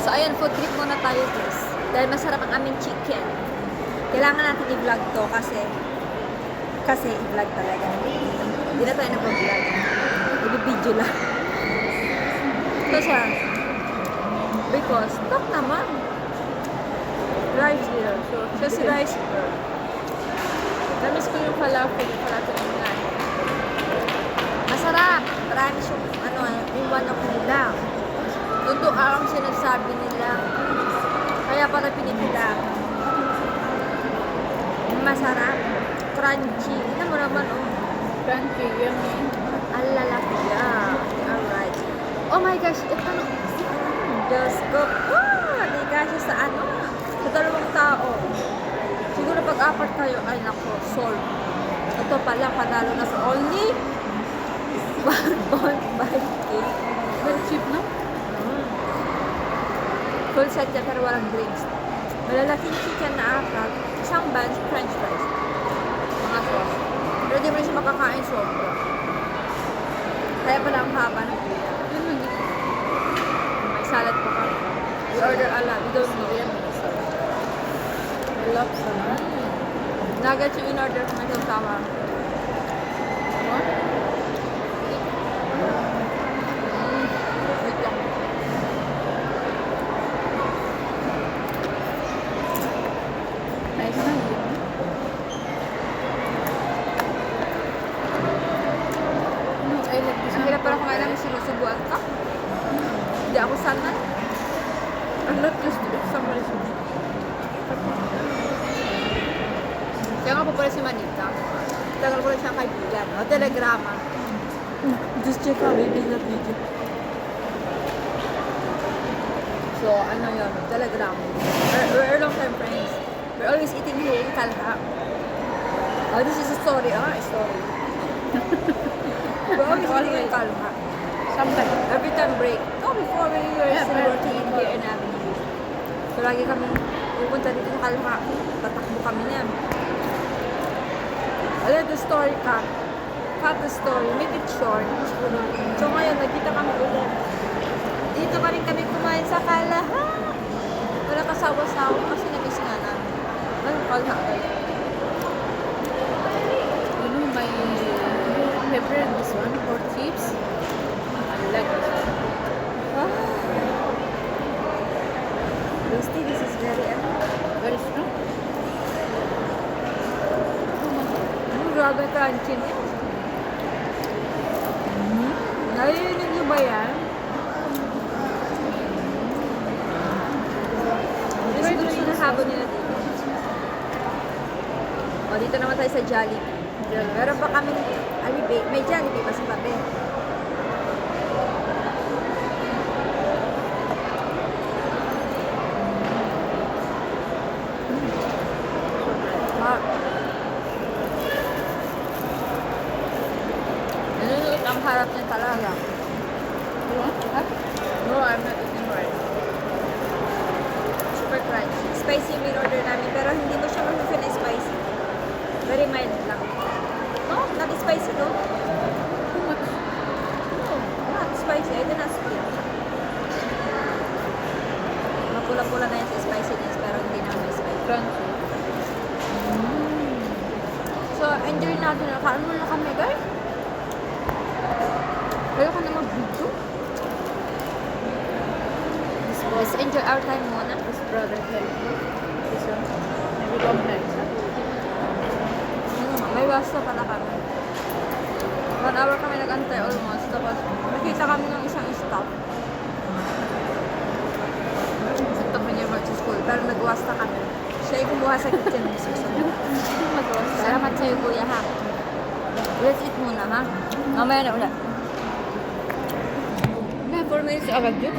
So, ayun, food trip muna tayo, guys. Dahil masarap ang aming chicken. Kailangan natin i-vlog to kasi i-vlog talaga. Hindi na tayo nag-vlog. Nag-video lang. Ito siya. Because, talk naman. Rice here. So, si rice here. Namiss ko yung falafel nila. Masarap. Marami siyang, yung manok nila. Totoo ang sinasabi nila. Kaya pala pinipila. Masarap. Crunchy. Tignan mo naman, oh. Crunchy, yummy. Ang lalaki niya. Alright. Oh my gosh. Ito na. Diyos ko. Di kasi sa sa dalawang tao. Siguro pag-apat kayo, ay nako, solve. Ito pala, panalo na sa only 1.5K. Very cheap, no? Full set yan, pero walang drinks. Malalaking chicken na apat, isang bunch, french fries. Mga sauce. Pero di mo rin siya makakain sobra. Kaya pala ang haba ng pila. May salad pa kami. We order a lot. We don't know. I love salad. Nuggets yung in-order ko na sama. What? Wait lang. Nice na yun. No, I like this Ang hirap pala kumain namin sinusubuan ka. Hindi ako sanay. I'm not used to it. Somebody should. Kaya nga po pala si Manita. Tagal ko rin siyang kaibigan. O, telegrama. Just check out maybe that video. So, yun? Telegram. We're long-time friends. We're always eating here in Kalha. Oh, this is a story. A story. We're always eating in Kalha. Sometimes. Every time break. Oh, before when we were Yeah, still but- working in here in Avenue. So, lagi kami pupunta dito sa Kalha. Tatakbo kami niyan. Alam, the story cut. Cut the story. Make it short. So, ngayon, nagkita kami ulit. Dito pa rin kami kumain sa Kalaha. Wala kasawa-sawa kasi nabis nga namin. Ano, Kalha kayo? You know my favorite this one for chips. I like this one. Ah. Tasty, this is very Very strong. grabe crunchy niya. Narinig niyo ba yan? This is yung sinasabi nila dito. O, dito naman tayo sa Jollibee. Meron pa kami Alibay. May Jollibee pa sa tabi. Ah. Nalulot ang harap niya talaga. You want? Ha? No, I'm not eating rice. Super crunchy. Spicy yung in-order namin, pero hindi mo siya mag-feel na spicy. Very mild lang. No, not spicy though. Too much. No, not spicy. I did not split. Mapula-pula na yan sa spiciness, pero hindi na may spicy. Crunchy. So, enjoy natin. Kain mo na kami, guys. Ayoko na mag-video. Let's enjoy our time muna. This brother help me. This one. Maybe come next. May wasta pala kami. 1 hour kami nag-antay almost. Tapos, nakita kami ng isang staff. Ito pa niya mag-school. Pero nag-wasta kami. Siya yung kumuha sa kitchen ng susunod. Salamat sa'yo, kuya, ha? Let's eat muna, ha? Mamaya na ulit. 4 minutes agad yun.